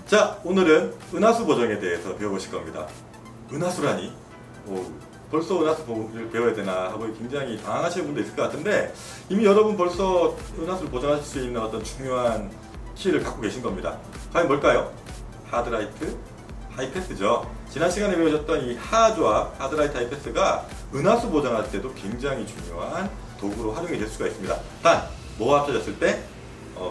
자, 오늘은 은하수 보정에 대해서 배워보실 겁니다. 은하수라니? 벌써 은하수를 배워야 되나 하고 굉장히 당황하시는 분도 있을 것 같은데, 이미 여러분 벌써 은하수를 보정하실 수 있는 어떤 중요한 키를 갖고 계신 겁니다. 과연 뭘까요? 하드라이트, 하이패스죠. 지난 시간에 배우셨던 이 하조합, 하드라이트, 하이패스가 은하수 보정할 때도 굉장히 중요한 도구로 활용이 될 수가 있습니다. 단, 뭐와 합쳐졌을 때?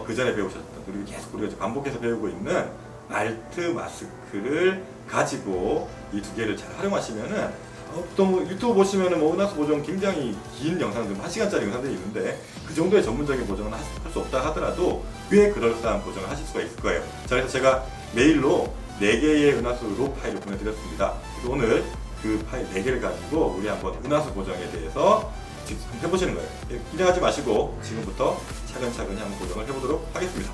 그 전에 배우셨던, 그리고 계속 우리가 반복해서 배우고 있는 알트 마스크를 가지고 이 두 개를 잘 활용하시면은, 보통 유튜브 보시면은 은하수 보정 굉장히 긴 영상들, 1시간짜리 영상들이 있는데, 그 정도의 전문적인 보정은 할 수 없다 하더라도 꽤 그럴싸한 보정을 하실 수가 있을 거예요. 자, 그래서 제가 메일로 4개의 은하수 로 파일을 보내드렸습니다. 오늘 그 파일 4개를 가지고 우리 한번 은하수 보정에 대해서 직접 해보시는 거예요. 긴장하지 마시고 지금부터 차근차근히 한번 보정을 해보도록 하겠습니다.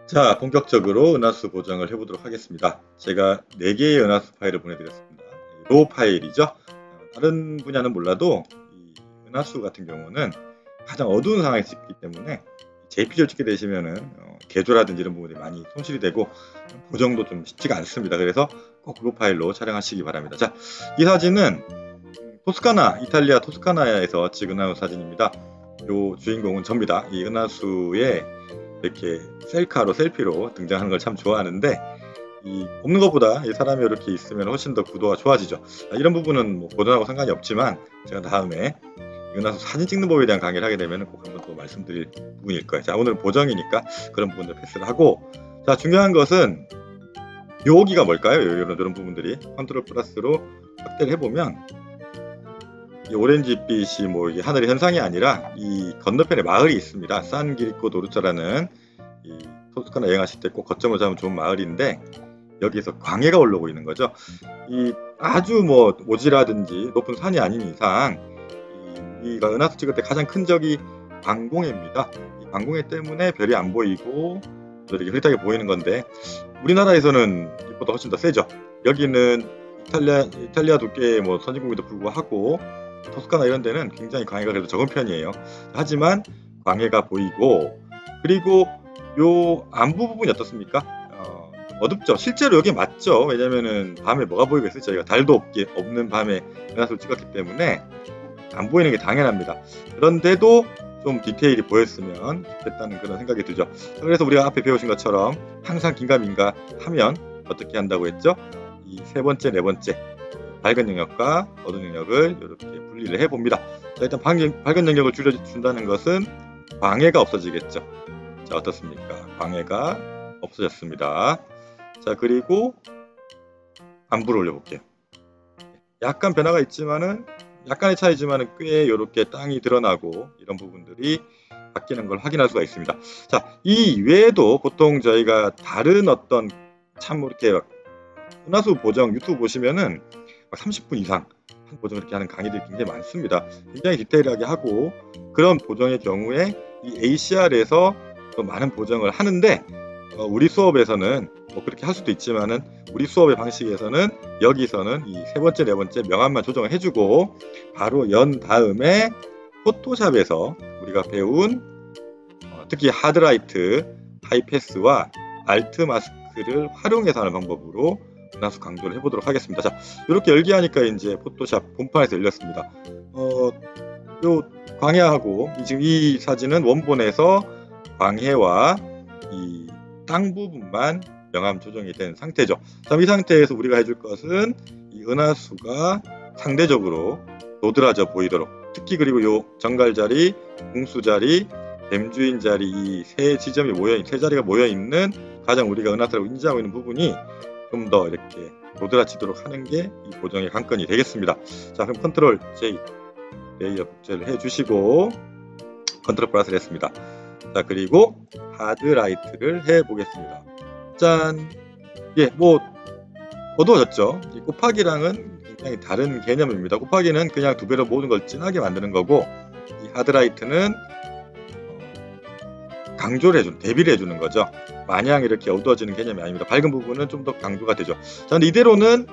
자, 본격적으로 은하수 보정을 해보도록 하겠습니다. 제가 4개의 은하수 파일을 보내드렸습니다. 로 파일이죠. 다른 분야는 몰라도 이 은하수 같은 경우는 가장 어두운 상황에서 찍기 때문에 JPG를 찍게 되시면은 개조라든지 이런 부분이 많이 손실이 되고 보정도 좀 쉽지가 않습니다. 그래서 꼭 로 파일로 촬영하시기 바랍니다. 자, 이 사진은 토스카나, 이탈리아 토스카나에서 찍은 은하수 사진입니다. 요 주인공은 접니다. 이 은하수에 이렇게 셀카로, 셀피로 등장하는 걸 참 좋아하는데, 이 없는 것보다 이 사람이 이렇게 있으면 훨씬 더 구도가 좋아지죠. 이런 부분은 뭐 보정하고 상관이 없지만, 제가 다음에 은하수 사진 찍는 법에 대한 강의를 하게 되면 꼭 한번 또 말씀드릴 부분일 거예요. 자, 오늘은 보정이니까 그런 부분들 패스를 하고, 자, 중요한 것은 여기가 뭘까요? 이런 부분들이 컨트롤 플러스로 확대를 해보면, 이 오렌지빛이 뭐 이게 하늘의 현상이 아니라 이 건너편에 마을이 있습니다. 산 기리코 도르차라는 이 토스카나 여행하실 때 꼭 거점을 잡으면 좋은 마을인데, 여기에서 광해가 올라오고 있는 거죠. 이 아주 뭐 오지라든지 높은 산이 아닌 이상, 우리가 은하수 찍을 때 가장 큰 적이 광공해입니다. 이 광공해 때문에 별이 안 보이고 이렇게 흐릿하게 보이는 건데, 우리나라에서는 이보다 훨씬 더 세죠. 여기는 이탈리아 두께의 뭐 선진국에도 불구하고 토스카나 이런 데는 굉장히 광해가 그래도 적은 편이에요. 하지만 광해가 보이고, 그리고 요 안부 부분이 어떻습니까? 어둡죠. 실제로 여기 맞죠. 왜냐면은 밤에 뭐가 보이겠어요. 저희가 달도 없는 밤에 은하수를 찍었기 때문에 안 보이는 게 당연합니다. 그런데도 좀 디테일이 보였으면 좋겠다는 그런 생각이 들죠. 그래서 우리가 앞에 배우신 것처럼 항상 긴가민가 하면 어떻게 한다고 했죠? 이 세 번째, 네 번째 밝은 영역과 어두운 영역을 이렇게 분리를 해봅니다. 자, 일단 밝은 영역을 줄여준다는 것은 광해가 없어지겠죠. 자, 어떻습니까? 광해가 없어졌습니다. 자, 그리고 안부를 올려볼게요. 약간 변화가 있지만은, 약간의 차이지만은 꽤 이렇게 땅이 드러나고 이런 부분들이 바뀌는 걸 확인할 수가 있습니다. 자, 이 외에도 보통 저희가 다른 어떤 참 이렇게 은하수 보정 유튜브 보시면은 30분 이상 한 보정을 이렇게 하는 강의들이 굉장히 많습니다. 굉장히 디테일하게 하고, 그런 보정의 경우에 이 ACR에서 또 많은 보정을 하는데, 우리 수업에서는 뭐 그렇게 할 수도 있지만은, 우리 수업의 방식에서는 여기서는 이 세 번째, 네 번째 명암만 조정을 해주고, 바로 연 다음에 포토샵에서 우리가 배운 특히 하드라이트, 하이패스와 알트 마스크를 활용해서 하는 방법으로 은하수 강조를 해보도록 하겠습니다. 자, 이렇게 열기하니까 이제 포토샵 본판에서 열렸습니다. 요 광해하고 지금 이 사진은 원본에서 광해와 이 땅 부분만 명암 조정이 된 상태죠. 자, 이 상태에서 우리가 해줄 것은 이 은하수가 상대적으로 도드라져 보이도록, 특히 그리고 요 정갈 자리, 공수 자리, 뱀주인 자리, 이 세 지점이 세 자리가 모여 있는 가장 우리가 은하수라고 인지하고 있는 부분이 좀 더 이렇게 도드라지도록 하는 게 이 보정의 관건이 되겠습니다. 자, 그럼 컨트롤 J 레이어 복제를 해주시고 컨트롤 플러스를 했습니다. 자, 그리고 하드라이트를 해보겠습니다. 짠! 예, 뭐 어두워졌죠. 이 곱하기랑은 굉장히 다른 개념입니다. 곱하기는 그냥 2배로 모든 걸 진하게 만드는 거고, 이 하드라이트는 강조를 해주는, 대비를 해주는 거죠. 마냥 이렇게 어두워지는 개념이 아닙니다. 밝은 부분은 좀 더 강조가 되죠. 자, 근데 이대로는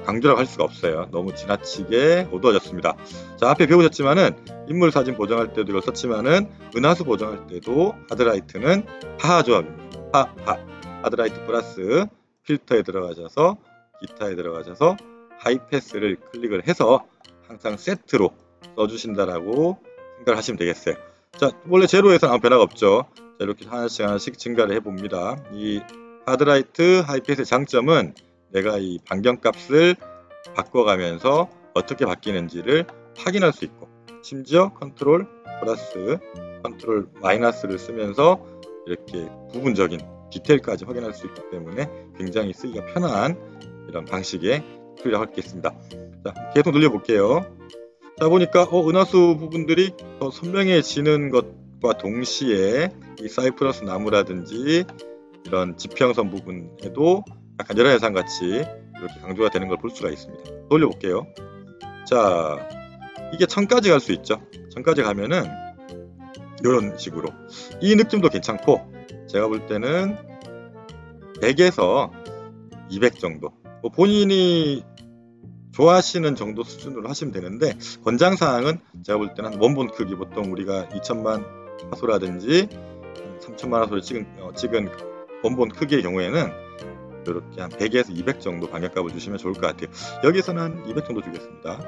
강조라고 할 수가 없어요. 너무 지나치게 어두워졌습니다. 자, 앞에 배우셨지만은 인물 사진 보정할 때도 이걸 썼지만은 은하수 보정할 때도 하드라이트는 하하 조합입니다. 하하. 하드라이트 플러스 필터에 들어가셔서 기타에 들어가셔서 하이패스를 클릭을 해서 항상 세트로 써주신다라고 생각을 하시면 되겠어요. 자, 원래 제로에서는 아무 변화가 없죠. 자, 이렇게 하나씩 증가를 해봅니다. 이 하드라이트 하이패스의 장점은 내가 이 반경값을 바꿔가면서 어떻게 바뀌는지를 확인할 수 있고, 심지어 컨트롤 플러스 컨트롤 마이너스를 쓰면서 이렇게 부분적인 디테일까지 확인할 수 있기 때문에 굉장히 쓰기가 편한 이런 방식의 툴이라고 할 게 있습니다. 자, 계속 눌려볼게요. 자, 보니까 은하수 부분들이 더 선명해지는 것과 동시에 이 사이프러스 나무라든지 이런 지평선 부분에도 약간 열화현상 같이 이렇게 강조가 되는 걸 볼 수가 있습니다. 돌려볼게요. 자, 이게 1000까지 갈 수 있죠. 1000까지 가면은 이런 식으로 이 느낌도 괜찮고, 제가 볼 때는 100에서 200 정도, 뭐 본인이 좋아하시는 정도 수준으로 하시면 되는데, 권장사항은 제가 볼 때는 원본 크기, 보통 우리가 2000만 화소라든지 3000만 화소를 찍은 원본 크기의 경우에는 이렇게 한 100에서 200 정도 반경값을 주시면 좋을 것 같아요. 여기서는 한 200 정도 주겠습니다.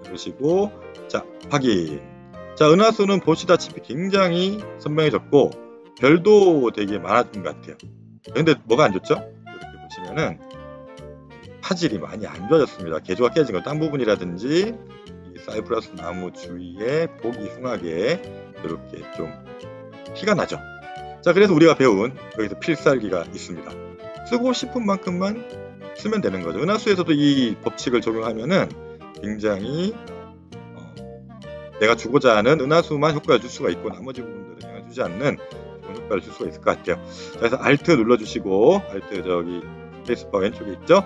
그러시고, 자, 확인. 자, 은하수는 보시다시피 굉장히 선명해졌고 별도 되게 많아진 것 같아요. 근데 뭐가 안 좋죠? 이렇게 보시면은 화질이 많이 안 좋아졌습니다. 개조가 깨진 건 땅 부분이라든지 이 사이프러스 나무 주위에 보기 흉하게 이렇게 좀 티가 나죠. 자, 그래서 우리가 배운 여기서 필살기가 있습니다. 쓰고 싶은 만큼만 쓰면 되는 거죠. 은하수에서도 이 법칙을 적용하면은 굉장히 내가 주고자 하는 은하수만 효과를 줄 수가 있고, 나머지 부분들은 영향을 주지 않는 좋은 효과를 줄 수가 있을 것 같아요. 자, 그래서 Alt 눌러주시고, Alt 저기 스페이스바 왼쪽에 있죠?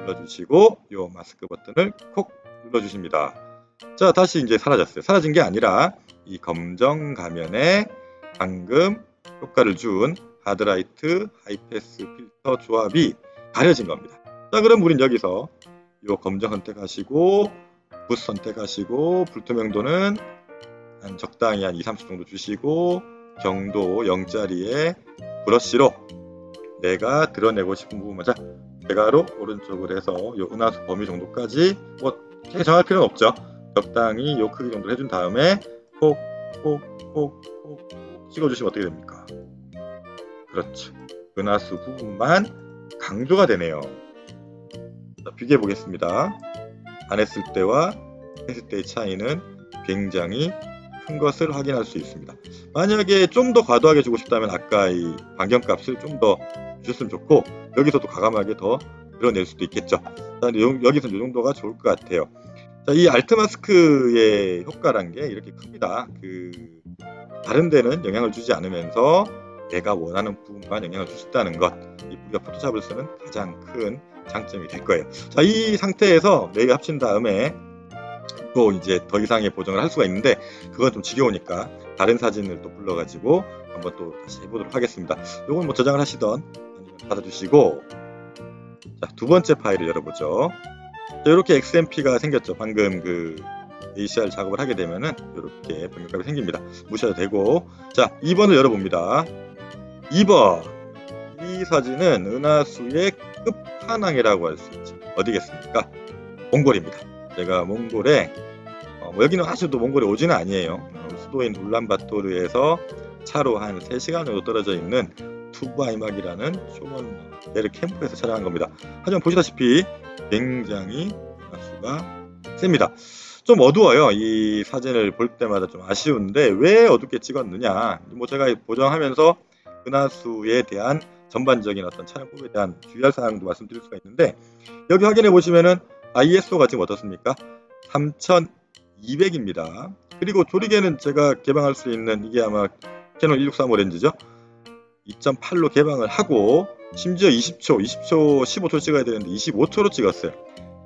눌러주시고 요 마스크 버튼을 콕 눌러주십니다. 자, 다시 이제 사라졌어요. 사라진 게 아니라 이 검정 가면에 방금 효과를 준 하드라이트 하이패스 필터 조합이 가려진 겁니다. 자, 그럼 우린 여기서 요 검정 선택하시고 붓 선택하시고 불투명도는 한 적당히 한 2~30 정도 주시고 경도 0짜리에 브러쉬로 내가 드러내고 싶은 부분만, 자, 대괄호 오른쪽으로 해서 요 은하수 범위 정도까지 뭐 크게 정할 필요는 없죠. 적당히 요 크기 정도 해준 다음에 콕콕콕콕 찍어주시면 어떻게 됩니까? 그렇죠. 은하수 부분만 강조가 되네요. 자, 비교해 보겠습니다. 안 했을 때와 했을 때의 차이는 굉장히 큰 것을 확인할 수 있습니다. 만약에 좀 더 과도하게 주고 싶다면 아까 이 반경값을 좀 더 주셨으면 좋고, 여기서도 과감하게 더 드러낼 수도 있겠죠. 자, 여기서는 이 정도가 좋을 것 같아요. 자, 이 알트 마스크의 효과란 게 이렇게 큽니다. 다른 데는 영향을 주지 않으면서 내가 원하는 부분만 영향을 줄 수 있다는 것, 이 우리가 포토샵을 쓰는 가장 큰 장점이 될 거예요. 자, 이 상태에서 4개 합친 다음에 또 이제 더 이상의 보정을 할 수가 있는데, 그건 좀 지겨우니까 다른 사진을 또 불러가지고 한번 또 다시 해보도록 하겠습니다. 요건 뭐 저장을 하시던 아니면 받아주시고, 자, 두 번째 파일을 열어보죠. 자, 이렇게 XMP가 생겼죠. 방금 그 ACR 작업을 하게 되면은 이렇게 변경값이 생깁니다. 무시해도 되고, 자, 2번을 열어봅니다. 2번, 이 사진은 은하수의 끝판왕이라고 할 수 있죠. 어디겠습니까? 몽골입니다. 제가 몽골에 여기는 아직도 몽골에 오지는 아니에요. 수도인 울란바토르에서 차로 한 3시간 정도 떨어져 있는 투브아이막이라는 쇼먼 네르 캠프에서 촬영한 겁니다. 하지만 보시다시피 굉장히 은하수가 셉니다. 좀 어두워요. 이 사진을 볼 때마다 좀 아쉬운데 왜 어둡게 찍었느냐, 뭐 제가 보정하면서 은하수에 대한 전반적인 어떤 촬영법에 대한 주의할 사항도 말씀드릴 수가 있는데, 여기 확인해 보시면은 ISO가 지금 어떻습니까? 3200입니다. 그리고 조리개는 제가 개방할 수 있는, 이게 아마 캐논 1635 렌즈죠. 2.8로 개방을 하고 심지어 20초 15초 찍어야 되는데 25초로 찍었어요.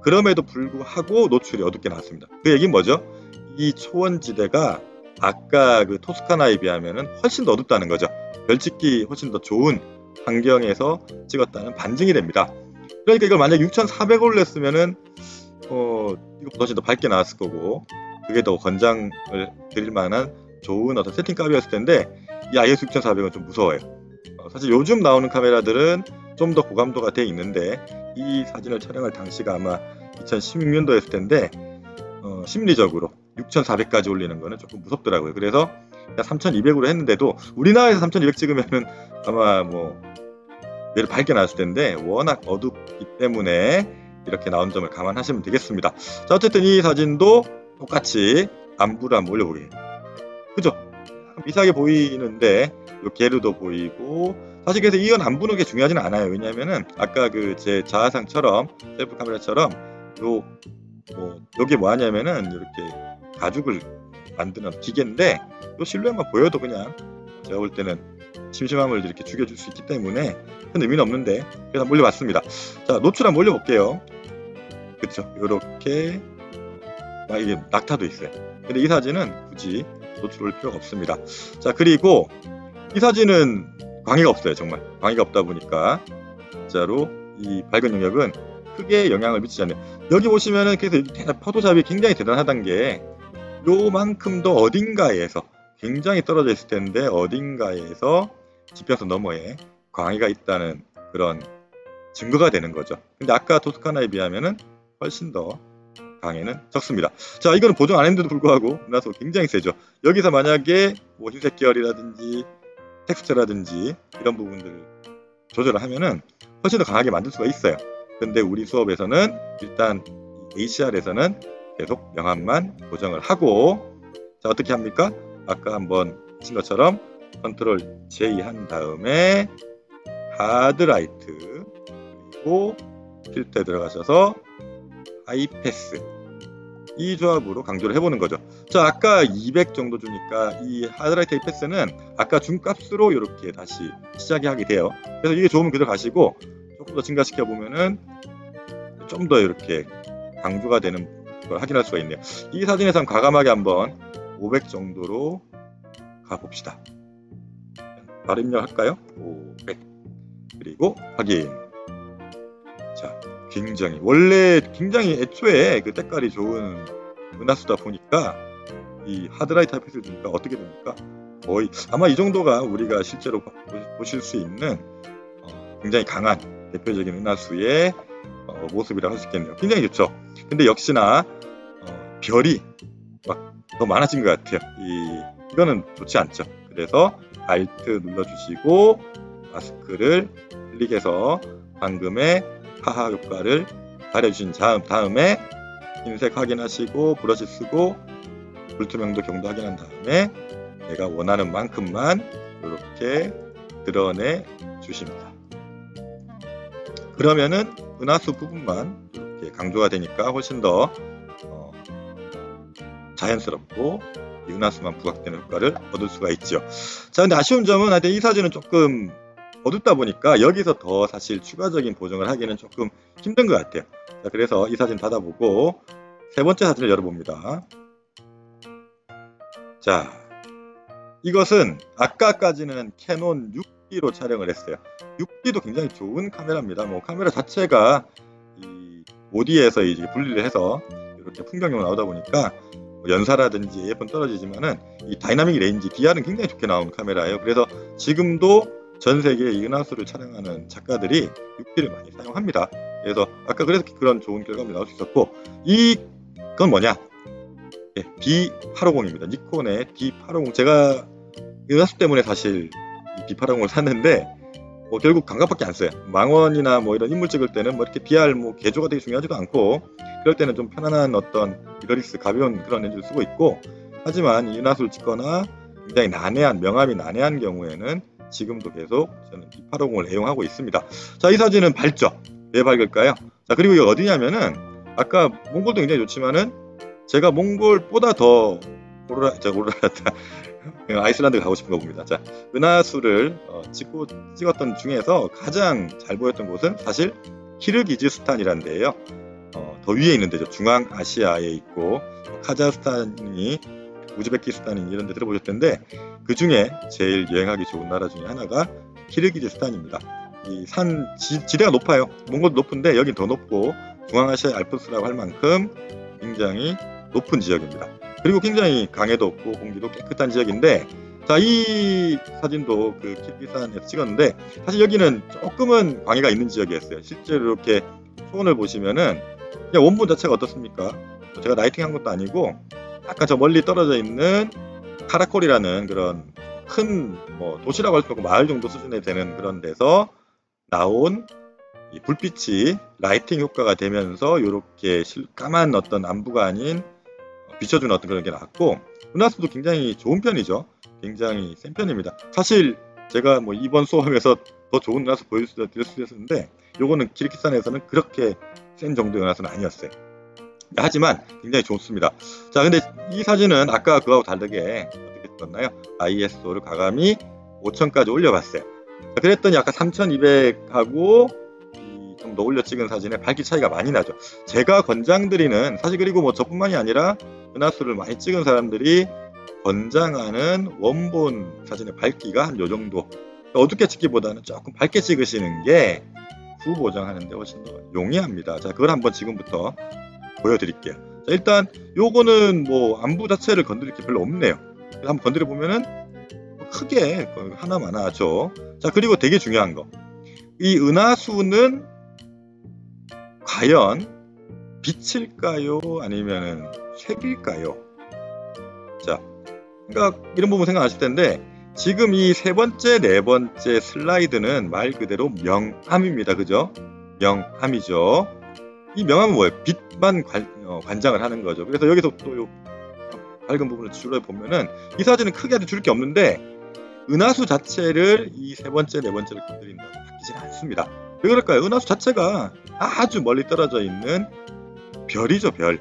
그럼에도 불구하고 노출이 어둡게 나왔습니다. 그 얘기는 뭐죠? 이 초원지대가 아까 그 토스카나에 비하면은 훨씬 더 어둡다는 거죠. 별 찍기 훨씬 더 좋은 환경에서 찍었다는 반증이 됩니다. 그러니까 이걸 만약 6400으로 냈으면은 이것보다 훨씬 더 밝게 나왔을 거고, 그게 더 권장을 드릴 만한 좋은 어떤 세팅 값이었을 텐데, 이 IS 6400은 좀 무서워요. 사실 요즘 나오는 카메라들은 좀 더 고감도가 돼 있는데, 이 사진을 촬영할 당시가 아마 2016년도였을 텐데, 심리적으로 6400까지 올리는 거는 조금 무섭더라고요. 그래서 3200으로 했는데도, 우리나라에서 3200 찍으면은 아마 뭐 얘를 밝게 나왔을 텐데, 워낙 어둡기 때문에 이렇게 나온 점을 감안하시면 되겠습니다. 자, 어쨌든 이 사진도 똑같이 안부를 한번 올려보게요. 그죠? 미세하게 보이는데 요 게르도 보이고, 사실 그래서 이건 안 보는 게 중요하지는 않아요. 왜냐면은 아까 그 제 자화상처럼, 셀프 카메라처럼 요게 뭐 하냐면은 이렇게 가죽을 만드는 기계인데, 요 실루엣만 보여도 그냥 제가 볼 때는 심심함을 이렇게 죽여줄 수 있기 때문에 큰 의미는 없는데, 그래서 한번 올려봤습니다. 자, 노출 한번 올려볼게요. 그쵸? 요렇게 이게 낙타도 있어요. 근데 이 사진은 굳이 노출 올 필요가 없습니다. 자, 그리고 이 사진은 광해가 없어요. 정말 광해가 없다 보니까 진짜로 이 밝은 영역은 크게 영향을 미치지 않네요. 여기 보시면은 그래서 포토샵이 굉장히 대단하다는 게, 요만큼 더 어딘가에서 굉장히 떨어져 있을 텐데 어딘가에서 지평선 너머에 광해가 있다는 그런 증거가 되는 거죠. 근데 아까 토스카나에 비하면은 훨씬 더 광해는 적습니다. 자, 이거는 보정 안 했는데도 불구하고 은하수 굉장히 세죠. 여기서 만약에 뭐 흰색 계열이라든지 텍스처라든지 이런 부분들을 조절을 하면은 훨씬 더 강하게 만들 수가 있어요. 근데 우리 수업에서는 일단 HR에서는 계속 명암만 보정을 하고, 자, 어떻게 합니까? 아까 한번 하신 것처럼 컨트롤 J 한 다음에 하드라이트, 그리고 필터에 들어가셔서 하이패스, 이 조합으로 강조를 해보는 거죠. 자, 아까 200 정도 주니까 이 하드라이트 하이패스는 아까 준 값으로 이렇게 다시 시작이 하게 돼요. 그래서 이게 좋으면 그대로 가시고, 조금 더 증가시켜 보면은 좀 더 이렇게 강조가 되는 걸 확인할 수가 있네요. 이 사진에서 과감하게 한번 500 정도로 가봅시다. 바로 입력할까요? 500. 그리고 확인. 자, 굉장히 원래 굉장히 애초에 그 때깔이 좋은 은하수다 보니까 이 하드라이트 하이패스를 주니까 어떻게 됩니까? 거의 아마 이 정도가 우리가 실제로 보실 수 있는 굉장히 강한 대표적인 은하수의 모습이라고 할 수 있겠네요. 굉장히 좋죠. 근데 역시나 별이 막 더 많아진 것 같아요. 이거는 좋지 않죠. 그래서 Alt 눌러주시고 마스크를 클릭해서 방금의 하하 효과를 가려주신 다음에 흰색 확인하시고 브러쉬 쓰고 불투명도 경도 확인한 다음에 내가 원하는 만큼만 이렇게 드러내 주십니다. 그러면은 은하수 부분만 이렇게 강조가 되니까 훨씬 더 자연스럽고 이 은하수만 부각되는 효과를 얻을 수가 있죠. 자, 근데 아쉬운 점은 하여튼 이 사진은 조금 어둡다 보니까 여기서 더 사실 추가적인 보정을 하기는 조금 힘든 것 같아요. 자, 그래서 이 사진 닫아보고 세 번째 사진을 열어봅니다. 자, 이것은 아까까지는 캐논 6D로 촬영을 했어요. 6D도 굉장히 좋은 카메라입니다. 뭐 카메라 자체가 이 5D에서 이제 분리를 해서 이렇게 풍경용으로 나오다 보니까 연사라든지 예쁜 떨어지지만은 이 다이나믹 레인지 DR은 굉장히 좋게 나온 카메라예요. 그래서 지금도 전 세계 이 은하수를 촬영하는 작가들이 6D를 많이 사용합니다. 그래서 아까 그래서 그런 좋은 결과물이 나올 수 있었고, 이건 뭐냐? 예, D850입니다. 니콘의 D850. 제가 은하수 때문에 사실 이 D850을 샀는데 결국 감각밖에 안 써요. 망원이나 뭐 이런 인물 찍을 때는 뭐 이렇게 DR 뭐 개조가 되게 중요하지도 않고, 그럴 때는 좀 편안한 어떤 미러리스 가벼운 그런 렌즈를 쓰고 있고, 하지만 이 은하수를 찍거나 굉장히 난해한 명암이 난해한 경우에는 지금도 계속 저는 D850을 애용하고 있습니다. 자, 이 사진은 밝죠? 왜 밝을까요? 자, 그리고 이게 어디냐면은 아까 몽골도 굉장히 좋지만은 제가 몽골보다 더 오로라다 아이슬란드 가고 싶은 거 봅니다. 자, 은하수를 찍었던 중에서 가장 잘 보였던 곳은 사실 키르기즈스탄이라는 데예요. 더 위에 있는 데죠. 중앙아시아에 있고 카자흐스탄이 우즈베키스탄인 이런 데 들어보셨을 텐데 그 중에 제일 여행하기 좋은 나라 중에 하나가 키르기즈스탄입니다. 이 산 지대가 높아요. 몽골도 높은데 여긴 더 높고 중앙아시아 알프스라고 할 만큼 굉장히 높은 지역입니다. 그리고 굉장히 강해도 없고 공기도 깨끗한 지역인데, 자, 이 사진도 그 키르기스탄에서 찍었는데 사실 여기는 조금은 광해가 있는 지역이었어요. 실제로 이렇게 초원을 보시면은 그냥 원본 자체가 어떻습니까? 제가 라이팅한 것도 아니고 약간 저 멀리 떨어져 있는 카라콜이라는 그런 큰 뭐 도시라고 할 수 없고 마을 정도 수준에 되는 그런 데서 나온 이 불빛이 라이팅 효과가 되면서 이렇게 까만 어떤 안부가 아닌 비춰주는 어떤 그런 게 나왔고, 은하수도 굉장히 좋은 편이죠. 굉장히 센 편입니다. 사실 제가 뭐 이번 수업에서 더 좋은 은하수 보여드릴 수 있었는데 요거는 키르기스탄에서는 그렇게 센 정도의 은하수는 아니었어요. 하지만 굉장히 좋습니다. 자, 근데 이 사진은 아까 그거하고 다르게 어떻게 찍었나요? ISO를 과감히 5000까지 올려봤어요. 자, 그랬더니 아까 3200하고 좀 더 올려 찍은 사진에 밝기 차이가 많이 나죠. 제가 권장드리는, 사실 그리고 뭐 저뿐만이 아니라 은하수를 많이 찍은 사람들이 권장하는 원본 사진의 밝기가 한 요 정도, 어둡게 찍기보다는 조금 밝게 찍으시는 게 후 보정하는데 훨씬 더 용이합니다. 자, 그걸 한번 지금부터 보여드릴게요. 자, 일단 요거는 뭐 안부 자체를 건드릴 게 별로 없네요. 한번 건드려 보면은 크게 하나마나 하죠. 자, 그리고 되게 중요한 거, 이 은하수는 과연 빛일까요? 아니면은 색일까요? 자, 그러니까 이런 부분 생각하실 텐데 지금 이 세 번째, 네 번째 슬라이드는 말 그대로 명암입니다. 그죠? 명암이죠. 이 명암은 뭐예요? 빛만 관장을 하는 거죠. 그래서 여기서 또 요 밝은 부분을 줄여 보면은 이 사진은 크게 아주 줄 게 없는데 은하수 자체를 이 세 번째, 네 번째를 건드린다고 바뀌지 않습니다. 왜 그럴까요? 은하수 자체가 아주 멀리 떨어져 있는 별이죠, 별.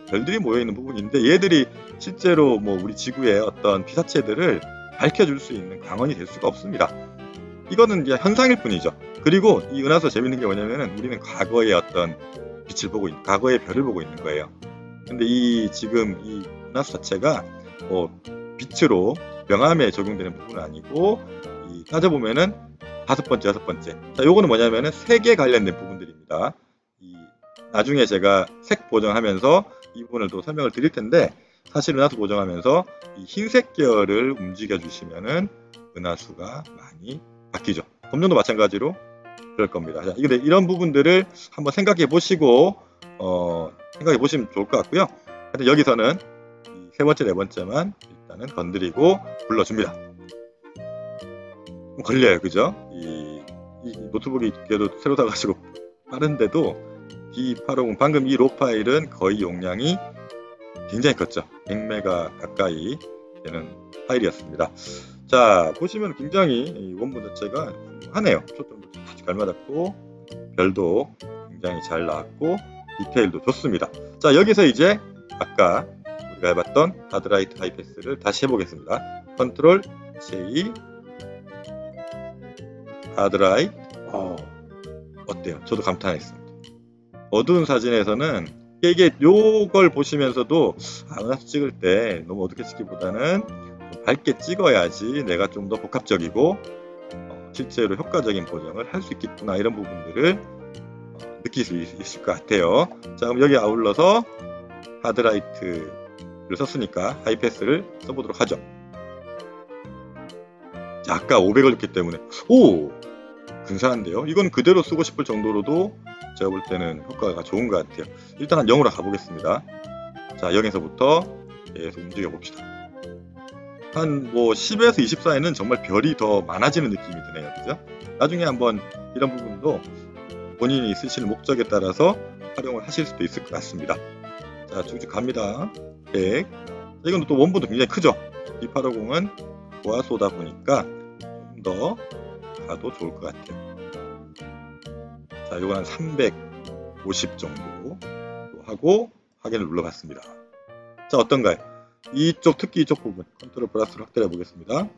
별들이 모여있는 부분인데 얘들이 실제로 뭐 우리 지구의 어떤 피사체들을 밝혀줄 수 있는 광원이 될 수가 없습니다. 이거는 그냥 현상일 뿐이죠. 그리고 이 은하수 재밌는 게 뭐냐면은 우리는 과거의 어떤 빛을 보고 있는, 과거의 별을 보고 있는 거예요. 근데 지금 이 은하수 자체가 빛으로 명암에 적용되는 부분은 아니고 따져보면은 다섯 번째, 여섯 번째. 자, 요거는 뭐냐면은 색에 관련된 부분들입니다. 나중에 제가 색 보정하면서 이 부분을 또 설명을 드릴 텐데, 사실 은하수 보정하면서 이 흰색 계열을 움직여 주시면은 은하수가 많이 바뀌죠. 검정도 마찬가지로 그럴 겁니다. 자, 이런 부분들을 한번 생각해 보시고 생각해 보시면 좋을 것 같고요. 근데 여기서는 이 세 번째, 네 번째만 일단은 건드리고 불러줍니다. 걸려요, 그죠? 이 노트북이 그래도 새로 사가지고 빠른데도 D850 방금 이 로 파일은 거의 용량이 굉장히 컸죠. 100메가 가까이 되는 파일이었습니다. 자, 보시면 굉장히 이 원본 자체가 하네요. 초점도 아주 잘 맞았고 별도 굉장히 잘 나왔고 디테일도 좋습니다. 자, 여기서 이제 아까 우리가 해봤던 하드라이트 하이패스를 다시 해보겠습니다. 컨트롤 J 하드라이트. 어때요? 저도 감탄했습니다. 어두운 사진에서는 이게 요걸 보시면서도 은하수 찍을 때 너무 어둡게 찍기보다는 좀 밝게 찍어야지 내가 좀 더 복합적이고 실제로 효과적인 보정을 할 수 있겠구나, 이런 부분들을 느낄 수 있을 것 같아요. 자, 그럼 여기 아울러서 하드라이트를 썼으니까 하이패스를 써보도록 하죠. 자, 아까 500을 넣기 때문에 근사한데요. 이건 그대로 쓰고 싶을 정도로도 제가 볼 때는 효과가 좋은 것 같아요. 일단 한 0으로 가보겠습니다. 자, 0에서부터 계속 움직여 봅시다. 한 뭐 10에서 24에는 정말 별이 더 많아지는 느낌이 드네요. 그죠? 나중에 한번 이런 부분도 본인이 쓰시는 목적에 따라서 활용을 하실 수도 있을 것 같습니다. 자, 쭉쭉 갑니다. 100. 이건 또 원본도 굉장히 크죠? D850은 고화소다 보니까 좀 더 가도 좋을 것 같아요. 자, 이건 한 350 정도 하고 확인을 눌러봤습니다. 자, 어떤가요? 특히 이쪽 부분 컨트롤 플러스로 확대해 보겠습니다.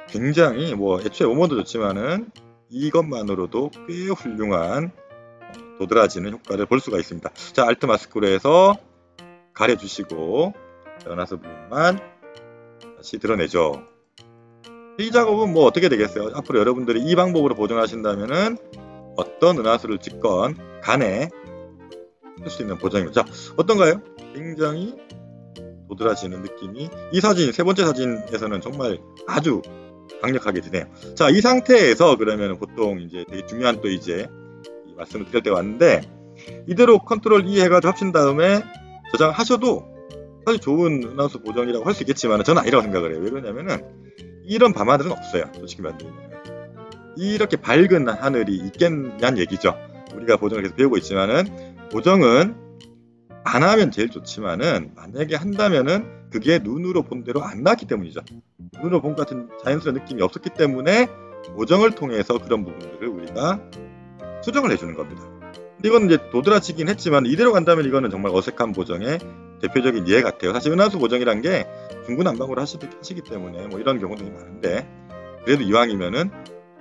굉장히 뭐 애초에 원본도 좋지만은 이것만으로도 꽤 훌륭한 도드라지는 효과를 볼 수가 있습니다. 자, 알트 마스크로 해서 가려주시고 은하수 부분만 다시 드러내죠. 이 작업은 뭐 어떻게 되겠어요? 앞으로 여러분들이 이 방법으로 보정하신다면은 어떤 은하수를 찍건 간에 할 수 있는 보정입니다. 자, 어떤가요? 굉장히 도드라지는 느낌이 이 사진, 세 번째 사진에서는 정말 아주 강력하게 드네요. 자, 이 상태에서 그러면 보통 이제 되게 중요한 또 이제 이 말씀을 드릴 때가 왔는데, 이대로 컨트롤 E 해가지고 합친 다음에 저장하셔도 사실 좋은 은하수 보정이라고 할 수 있겠지만 저는 아니라고 생각을 해요. 왜 그러냐면은 이런 밤하늘은 없어요. 솔직히 말하면 이렇게 밝은 하늘이 있겠냐는 얘기죠. 우리가 보정을 계속 배우고 있지만은 보정은 안 하면 제일 좋지만은 만약에 한다면은 그게 눈으로 본 대로 안 나왔기 때문이죠. 눈으로 본 것 같은 자연스러운 느낌이 없었기 때문에 보정을 통해서 그런 부분들을 우리가 수정을 해주는 겁니다. 근데 이건 이제 도드라지긴 했지만 이대로 간다면 이거는 정말 어색한 보정의 대표적인 예 같아요. 사실 은하수 보정이란 게 중구난방으로 하시기 때문에 뭐 이런 경우들이 많은데, 그래도 이왕이면은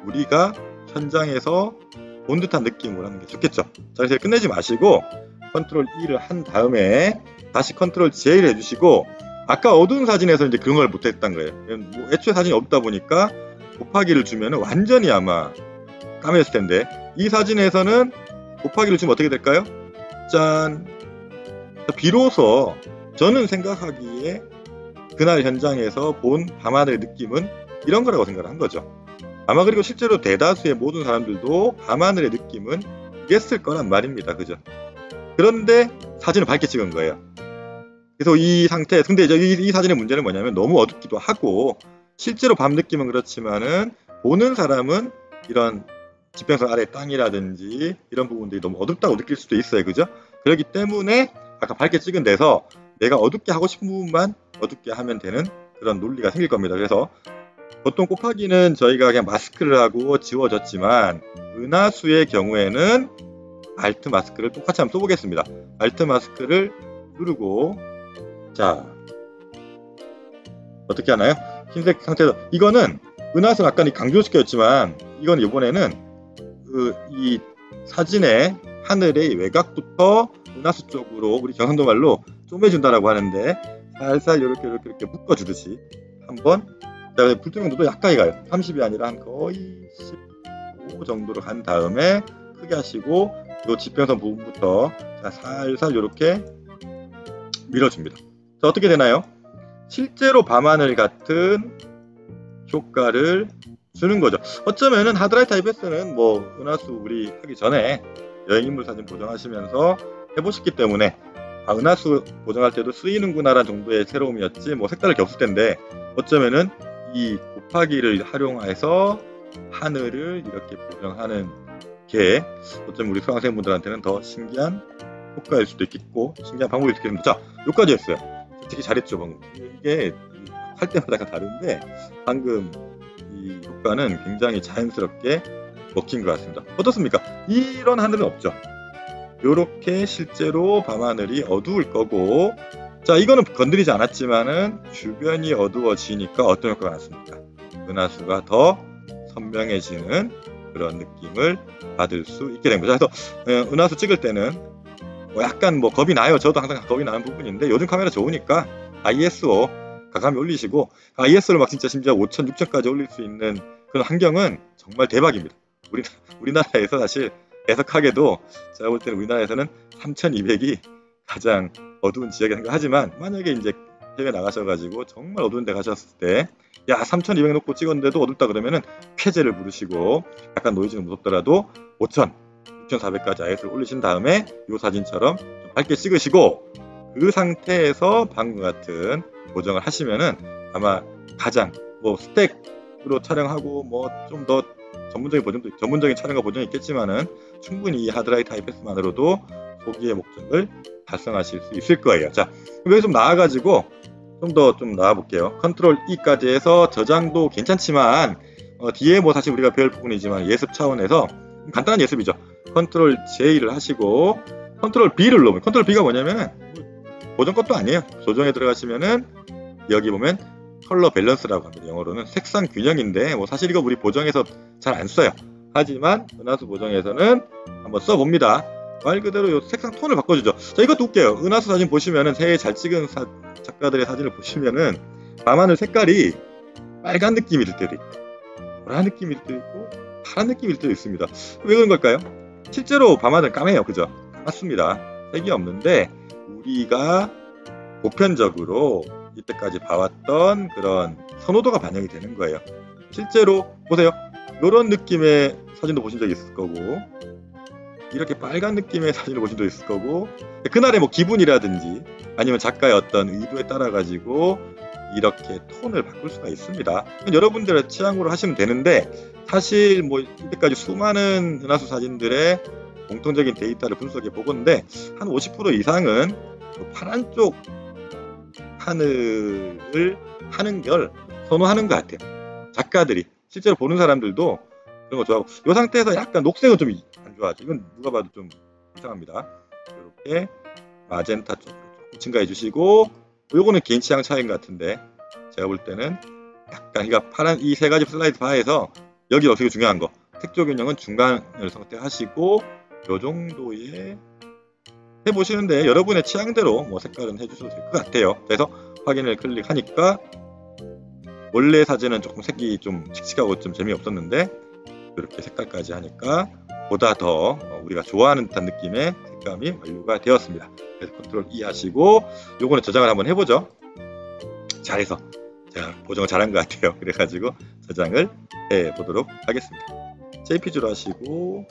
우리가 현장에서 본 듯한 느낌으로 하는 게 좋겠죠. 자, 그래서 끝내지 마시고 컨트롤 E를 한 다음에 다시 컨트롤 J를 해주시고, 아까 어두운 사진에서 이제 그런 걸 못했던 거예요. 뭐 애초에 사진이 없다 보니까 곱하기를 주면 완전히 아마 까매졌을 텐데, 이 사진에서는 곱하기를 주면 어떻게 될까요? 짠! 비로소 저는 생각하기에 그날 현장에서 본 밤하늘의 느낌은 이런 거라고 생각을 한 거죠. 아마 그리고 실제로 대다수의 모든 사람들도 밤하늘의 느낌은 이랬을 거란 말입니다. 그죠? 그런데 사진을 밝게 찍은 거예요. 그래서 이 상태, 근데 이 사진의 문제는 뭐냐면 너무 어둡기도 하고, 실제로 밤 느낌은 그렇지만은 보는 사람은 이런 지평선 아래 땅이라든지 이런 부분들이 너무 어둡다고 느낄 수도 있어요. 그죠? 그렇기 때문에 아까 밝게 찍은 데서 내가 어둡게 하고 싶은 부분만 어둡게 하면 되는 그런 논리가 생길 겁니다. 그래서 보통 곱하기는 저희가 그냥 마스크를 하고 지워졌지만, 은하수의 경우에는 알트 마스크를 똑같이 한번 써보겠습니다. 알트 마스크를 누르고, 자, 어떻게 하나요? 흰색 상태에서, 이거는 은하수 아까 강조시켰지만 이건 이번에는 이 사진의 하늘의 외곽부터 은하수 쪽으로 우리 경상도 말로 쪼매준다라고 하는데, 살살 이렇게 묶어주듯이 한번, 불투명도도 약하게 가요. 30이 아니라 한 거의 15 정도로 간 다음에 크게 하시고 이 지평선 부분부터 살살 이렇게 밀어줍니다. 자, 어떻게 되나요? 실제로 밤하늘 같은 효과를 주는 거죠. 어쩌면은 하드라이트 IPS는 뭐 은하수 우리 하기 전에 여행인물 사진 보정하시면서 해보셨기 때문에 은하수 보정할 때도 쓰이는구나라는 정도의 새로움이었지 뭐 색다를 게 없을 텐데, 어쩌면은 이 곱하기를 활용해서 하늘을 이렇게 보정하는 게 어쩌면 우리 수강생분들한테는 더 신기한 효과일 수도 있겠고 신기한 방법일 수도 있겠습니다. 자, 여기까지 했어요. 되게 잘했죠 방금. 이게 할 때마다 다른데 방금 이 효과는 굉장히 자연스럽게 먹힌 것 같습니다. 어떻습니까? 이런 하늘은 없죠. 요렇게 실제로 밤하늘이 어두울 거고, 자, 이거는 건드리지 않았지만은 주변이 어두워지니까 어떤 효과가 났습니까? 은하수가 더 선명해지는 그런 느낌을 받을 수 있게 된 거죠. 그래서 은하수 찍을 때는 뭐 약간 뭐 겁이 나요. 저도 항상 겁이 나는 부분인데 요즘 카메라 좋으니까 ISO 가감히 올리시고, ISO를 막 진짜 심지어 5,000, 6,000까지 올릴 수 있는 그런 환경은 정말 대박입니다. 우리나라에서 사실 애석하게도 제가 볼 때는 우리나라에서는 3200이 가장 어두운 지역에 생각하지만, 만약에 이제 해외 나가셔가지고 정말 어두운 데 가셨을 때 야 3200 놓고 찍었는데도 어둡다 그러면은 쾌재를 부르시고, 약간 노이즈는 무섭더라도 5000, 6400까지 ISO를 올리신 다음에 이 사진처럼 좀 밝게 찍으시고, 그 상태에서 방금 같은 보정을 하시면은 아마 가장 뭐 스택으로 촬영하고 뭐 좀 더 전문적인 촬영과 보정이 있겠지만은 충분히 이 하드라이트 IPS만으로도 소기의 목적을 달성하실 수 있을 거예요. 자, 여기 좀 나와가지고 좀 나와 볼게요. 컨트롤 E까지 해서 저장도 괜찮지만 뒤에 뭐 사실 우리가 배울 부분이지만 예습 차원에서 간단한 예습이죠. 컨트롤 J를 하시고 컨트롤 B를 넣으면, 컨트롤 B가 뭐냐면은 보정 것도 아니에요. 조정에 들어가시면은 여기 보면 컬러 밸런스라고 합니다. 영어로는 색상 균형인데 뭐 사실 이거 우리 보정에서 잘 안 써요. 하지만 은하수 보정에서는 한번 써봅니다. 말 그대로 요 색상 톤을 바꿔주죠. 자, 이것도 웃겨요. 은하수 사진 보시면은 새해 잘 찍은 작가들의 사진을 보시면은 밤하늘 색깔이 빨간 느낌이 들 때도 있고 보라 느낌이 들 때도 있고 파란 느낌이 들 때도 있습니다. 왜 그런 걸까요? 실제로 밤하늘 까매요. 그죠? 맞습니다. 색이 없는데 우리가 보편적으로 이때까지 봐왔던 그런 선호도가 반영이 되는 거예요. 실제로 보세요. 이런 느낌의 사진도 보신 적이 있을 거고 이렇게 빨간 느낌의 사진을 보신 적이 있을 거고 그날의 뭐 기분이라든지 아니면 작가의 어떤 의도에 따라 가지고 이렇게 톤을 바꿀 수가 있습니다. 여러분들의 취향으로 하시면 되는데 사실 뭐 이때까지 수많은 은하수 사진들의 공통적인 데이터를 분석해 보건데 한 50% 이상은 파란 쪽 하늘을 하는 걸 선호하는 것 같아요. 작가들이 실제로 보는 사람들도 그런 거 좋아하고 이 상태에서 약간 녹색은 좀 안 좋아하죠. 이건 누가 봐도 좀 이상합니다. 이렇게 마젠타 쪽으로 조금 증가해 주시고 요거는 개인 취향 차이인 것 같은데 제가 볼 때는 약간 그러니까 파란 이 세 가지 슬라이드 바에서 여기 어떻게 중요한 거 색조 균형은 중간을 선택하시고 요 정도의 해보시는데 여러분의 취향대로 뭐 색깔은 해주셔도 될 것 같아요. 그래서 확인을 클릭하니까 원래 사진은 조금 색이 좀 칙칙하고 좀 재미없었는데 이렇게 색깔까지 하니까 보다 더 우리가 좋아하는 듯한 느낌의 색감이 완료가 되었습니다. 그래서 컨트롤 E 하시고 요거는 저장을 한번 해보죠. 잘해서 제가 보정을 잘한 것 같아요. 그래가지고 저장을 해보도록 하겠습니다. JPG로 하시고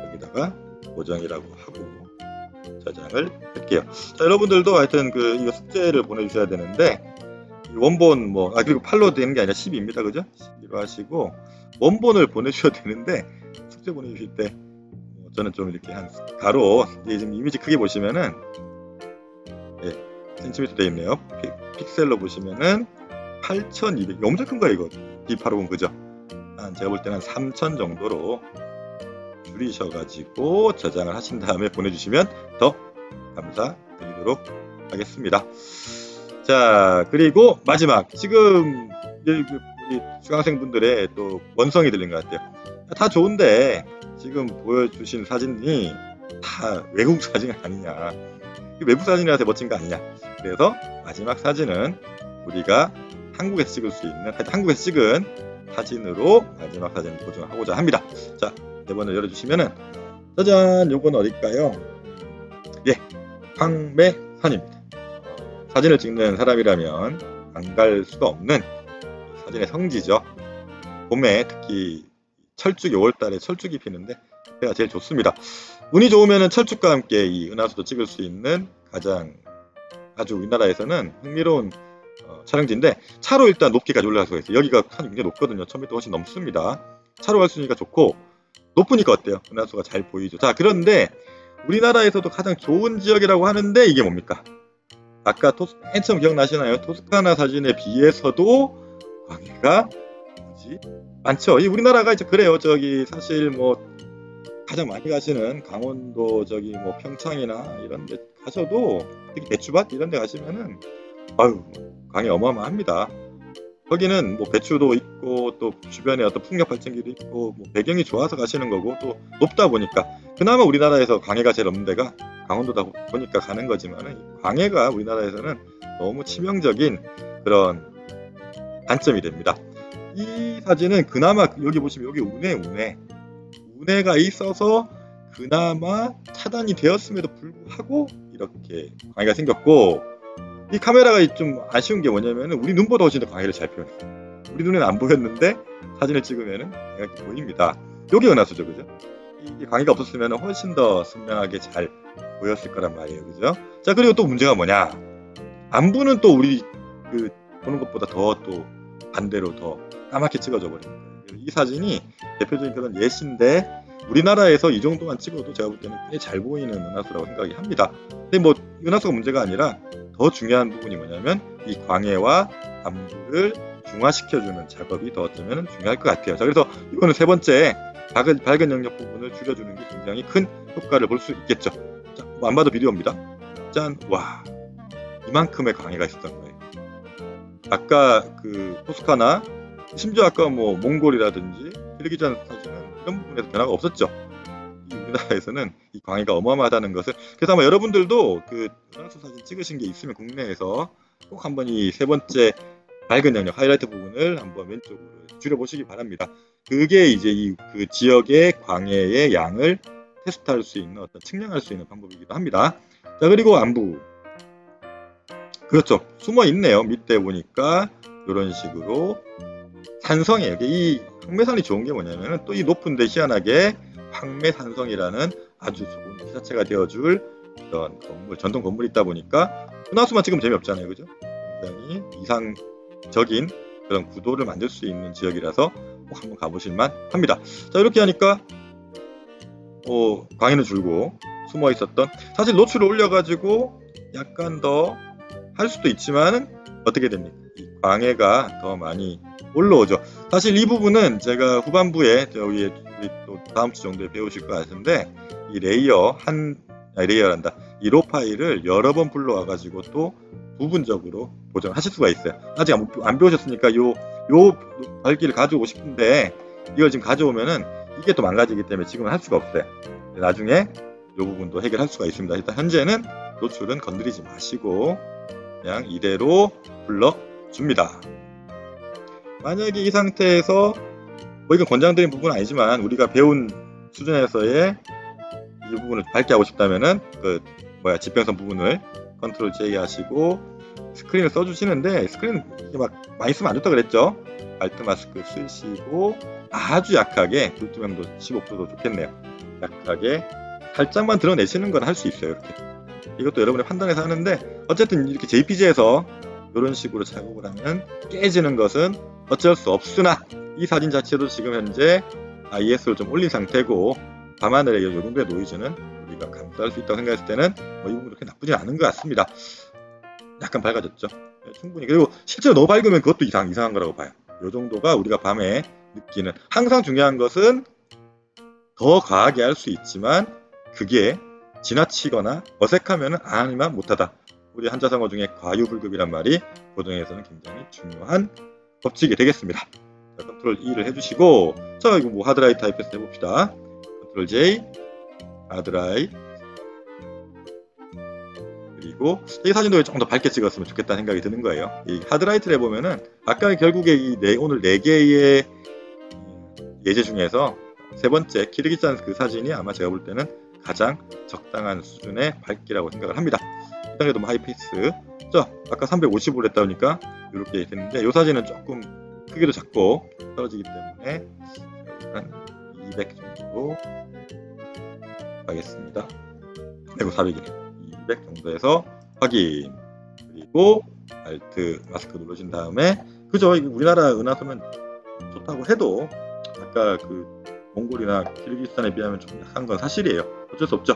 여기다가 보정이라고 하고 저장을 할게요. 자, 여러분들도 하여튼 이거 숙제를 보내주셔야 되는데 원본 뭐 그리고 팔로 되는 게 아니라 10입니다. 그죠? 12로 하시고 원본을 보내주셔야 되는데 숙제 보내주실 때 저는 좀 이렇게 한 가로 지금 이미지 크게 보시면은 센티미터 되어 있네요. 픽셀로 보시면은 8200 엄청 큰 거예요. 이거 D850 그죠? 제가 볼 때는 3000 정도로 줄이셔가지고 저장을 하신 다음에 보내주시면 더 감사드리도록 하겠습니다. 자, 그리고 마지막 지금 우리 수강생분들의 또 원성이 들린 것 같아요. 다 좋은데 지금 보여주신 사진이 다 외국 사진 아니냐, 외국 사진이라서 멋진 거 아니냐. 그래서 마지막 사진은 우리가 한국에서 찍을 수 있는 한국에서 찍은 사진으로 마지막 사진을 보정하고자 합니다. 자, 대본을 열어주시면은 짜잔, 요건 어딜까요? 예, 황매산입니다. 사진을 찍는 사람이라면 안 갈 수가 없는 사진의 성지죠. 봄에 특히 철쭉 5월달에 철쭉이 피는데 그때가 제일 좋습니다. 운이 좋으면 철쭉과 함께 이 은하수도 찍을 수 있는 가장 아주 우리나라에서는 흥미로운 촬영지인데 차로 일단 높게까지 올라갈 수가 있어요. 여기가 산이 굉장히 높거든요. 1000m 훨씬 넘습니다. 차로 갈 수 있으니까 좋고 높으니까 어때요? 은하수가 잘 보이죠. 자, 그런데 우리나라에서도 가장 좋은 지역이라고 하는데 이게 뭡니까? 아까 맨 처음 기억나시나요? 토스카나 사진에 비해서도 광해가 많죠. 이 우리나라가 이제 그래요. 저기 사실 뭐 가장 많이 가시는 강원도 저기 뭐 평창이나 이런 데 가셔도 특히 배추밭 이런 데 가시면은 아유 광해 어마어마합니다. 거기는 뭐 배추도 있고 또 주변에 어떤 풍력 발전기도 있고 뭐 배경이 좋아서 가시는 거고 또 높다 보니까 그나마 우리나라에서 광해가 제일 없는 데가 강원도다 보니까 가는 거지만은 광해가 우리나라에서는 너무 치명적인 그런 단점이 됩니다. 이 사진은 그나마 여기 보시면 여기 운해가 있어서 그나마 차단이 되었음에도 불구하고 이렇게 광해가 생겼고 이 카메라가 좀 아쉬운 게 뭐냐면은 우리 눈보다 훨씬 더 광해를 잘 표현해요. 우리 눈에는 안 보였는데 사진을 찍으면은 이렇게 보입니다. 여기 은하수죠, 그죠? 이 광해가 없었으면 훨씬 더 선명하게 잘 보였을 거란 말이에요, 그죠? 자, 그리고 또 문제가 뭐냐? 안부는 또 우리 보는 것보다 또 반대로 더 까맣게 찍어져 버립니다. 이 사진이 대표적인 그런 예시인데 우리나라에서 이 정도만 찍어도 제가 볼 때는 꽤 잘 보이는 은하수라고 생각이 합니다. 근데 뭐 은하수가 문제가 아니라 더 중요한 부분이 뭐냐면 이 광해와 안부를 중화시켜주는 작업이 더 어쩌면 중요할 것 같아요. 자, 그래서 이거는 세 번째 밝은 영역 부분을 줄여주는 게 굉장히 큰 효과를 볼 수 있겠죠. 자, 뭐 안 봐도 비디오입니다. 짠, 와, 이만큼의 광해가 있었던 거예요. 아까 토스카나 심지어 아까 뭐 몽골이라든지 키르기스탄 사진은 이런 부분에서 변화가 없었죠. 이 우리나라에서는 이 광해가 어마어마하다는 것을, 그래서 아마 여러분들도 그 은하수 사진 찍으신 게 있으면 국내에서 꼭 한번 이 세 번째 밝은 영역 하이라이트 부분을 한번 왼쪽으로 줄여보시기 바랍니다. 그게 이제 이 그 지역의 광해의 양을 테스트할 수 있는, 어떤 측량할 수 있는 방법이기도 합니다. 자, 그리고 안부, 그렇죠, 숨어 있네요. 밑에 보니까 이런 식으로 산성이에요. 이 황매산이 좋은 게 뭐냐면은, 또 이 높은데 희한하게 황매산성이라는 아주 좋은 기사체가 되어줄 그런 건물, 전통 건물이 있다 보니까 은하수만 찍으면 재미없잖아요, 그죠? 굉장히 이상적인 그런 구도를 만들 수 있는 지역이라서 꼭 한번 가보실만 합니다. 자, 이렇게 하니까 광해는 줄고 숨어 있었던, 사실 노출을 올려가지고 약간 더 할 수도 있지만은 어떻게 됩니까? 이 광해가 더 많이 올라오죠. 사실 이 부분은 제가 후반부에 우리 또 다음 주 정도에 배우실 것 같은데, 이 레이어란다. 이 로 파일을 여러 번 불러와가지고 또 부분적으로 보정하실 수가 있어요. 아직 안 배우셨으니까 요 밝기를 가져오고 싶은데, 이걸 지금 가져오면은 이게 또 망가지기 때문에 지금은 할 수가 없어요. 나중에 이 부분도 해결할 수가 있습니다. 일단 현재는 노출은 건드리지 마시고 그냥 이대로 불러줍니다. 만약에 이 상태에서, 뭐 이건 권장드린 부분은 아니지만 우리가 배운 수준에서의 이 부분을 밝게 하고 싶다면은 지평선 부분을 컨트롤 J 하시고 스크린을 써주시는데, 스크린 이게 막 많이 쓰면 안 좋다 그랬죠. 알트 마스크 쓰시고 아주 약하게, 불투명도 15%도 좋겠네요. 약하게 살짝만 드러내시는 건 할 수 있어요. 이렇게. 이것도 여러분의 판단에서 하는데, 어쨌든 이렇게 JPG에서 이런 식으로 작업을 하면 깨지는 것은 어쩔 수 없으나, 이 사진 자체도 지금 현재 IS를 좀 올린 상태고 밤하늘의 이 정도의 노이즈는 우리가 감수할 수 있다고 생각했을 때는 이 부분 그렇게 나쁘지 않은 것 같습니다. 약간 밝아졌죠. 네, 충분히. 그리고 실제로 너무 밝으면 그것도 이상한 거라고 봐요. 이 정도가 우리가 밤에 느끼는, 항상 중요한 것은 더 과하게 할 수 있지만 그게 지나치거나 어색하면 아니면 못하다. 우리 한자성어 중에 과유불급이란 말이 고등에서는 굉장히 중요한 법칙이 되겠습니다. 자, 컨트롤 E를 해주시고, 자, 이거 뭐 하드라이트 IPS 해봅시다. 컨트롤 J, 하드라이트. 그리고 이 사진도 조금 더 밝게 찍었으면 좋겠다는 생각이 드는 거예요. 이 하드라이트를 해보면은 아까 결국에 오늘 4개의 예제 중에서 세 번째 키르기스탄 그 사진이 아마 제가 볼 때는 가장 적당한 수준의 밝기라고 생각을 합니다. 일단 뭐 하이페이스. 자, 아까 350으로 했다 보니까 이렇게 됐는데, 이 사진은 조금 크기도 작고 떨어지기 때문에 한 200 정도로 하겠습니다. 그리고 400이네. 200 정도에서 확인. 그리고 알트 마스크 누르신 다음에, 그죠? 우리나라 은하수는 좋다고 해도 아까 그 몽골이나 키르기스탄에 비하면 좀 약한 건 사실이에요. 어쩔 수 없죠.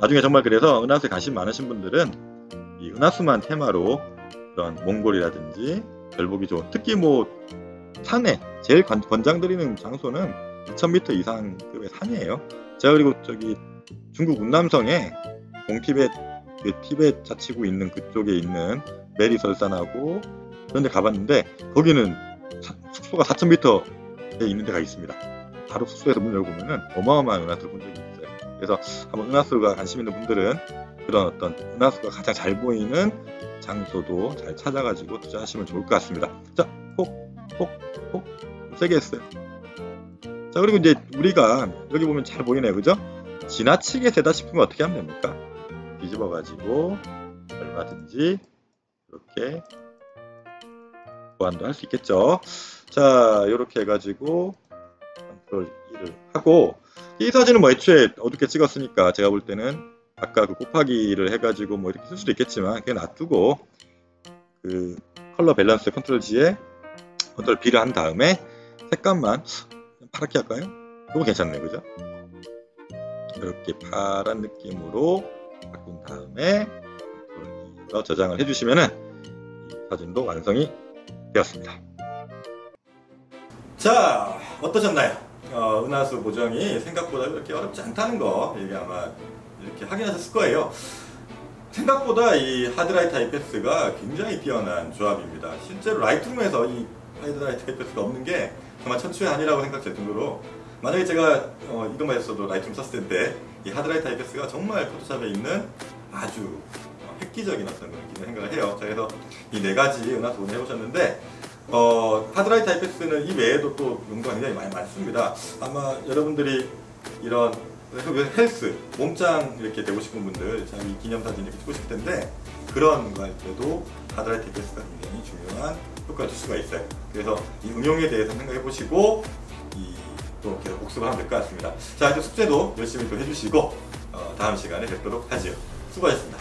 나중에 정말 그래서 은하수에 관심 많으신 분들은 이 은하수만 테마로 그런 몽골이라든지 별보기 좋은, 특히 뭐 산에 제일 권장드리는 장소는 2000m 이상급의 산이에요. 제가 그리고 저기 중국 운남성에 동티벳 티벳 자치구 있는 그쪽에 있는 메리설산하고 그런 데 가봤는데, 거기는 숙소가 4000m에 있는 데가 있습니다. 바로 숙소에서 문 열고 보면은 어마어마한 은하수를 본 적이 있어요. 그래서 한번 은하수가 관심 있는 분들은 그런 어떤 은하수가 가장 잘 보이는 장소도 잘 찾아가지고 투자하시면 좋을 것 같습니다. 자, 콕 세게 했어요. 자, 그리고 이제 우리가 여기 보면 잘 보이네요, 그죠? 지나치게 세다 싶으면 어떻게 하면 됩니까? 뒤집어 가지고 얼마든지 이렇게 보완도 할 수 있겠죠. 자, 이렇게 해가지고 컨트롤 E를 하고, 이 사진은 뭐 애초에 어둡게 찍었으니까 제가 볼 때는 아까 그 곱하기를 해가지고 뭐 이렇게 쓸 수도 있겠지만 그냥 놔두고, 그 컬러 밸런스 컨트롤 G에 컨트롤 B를 한 다음에 색감만 파랗게 할까요? 그거 괜찮네, 그죠? 이렇게 파란 느낌으로 바꾼 다음에 컨트롤 E로 저장을 해주시면은 이 사진도 완성이 되었습니다. 자, 어떠셨나요? 은하수 보정이 생각보다 그렇게 어렵지 않다는 거, 이게 아마 이렇게 확인하셨을 거예요. 생각보다 이 하드라이트 IPS가 굉장히 뛰어난 조합입니다. 실제로 라이트룸에서 이 하드라이트 IPS가 없는 게 정말 천추의 한이라고 생각될 정도로 만약에 제가 이것만 했어도 라이트룸 썼을 텐데 이 하드라이트 IPS가 정말 포토샵에 있는 아주 획기적인 어떤 그런 기능 생각을 해요. 자, 그래서 이 네 가지 은하수 오늘 해보셨는데 하드라이트 IPS는 이 외에도 또 용도가 굉장히 많습니다. 아마 여러분들이 이런 헬스, 몸짱 이렇게 되고 싶은 분들 참 이 기념사진 이렇게 찍고 싶을 텐데 그런 거 할 때도 하드라이트 IPS가 굉장히 중요한 효과를 줄 수가 있어요. 그래서 이 응용에 대해서 생각해 보시고 또 계속 복습을 하면 될 것 같습니다. 자, 이제 숙제도 열심히 또 해주시고 다음 시간에 뵙도록 하지요. 수고하셨습니다.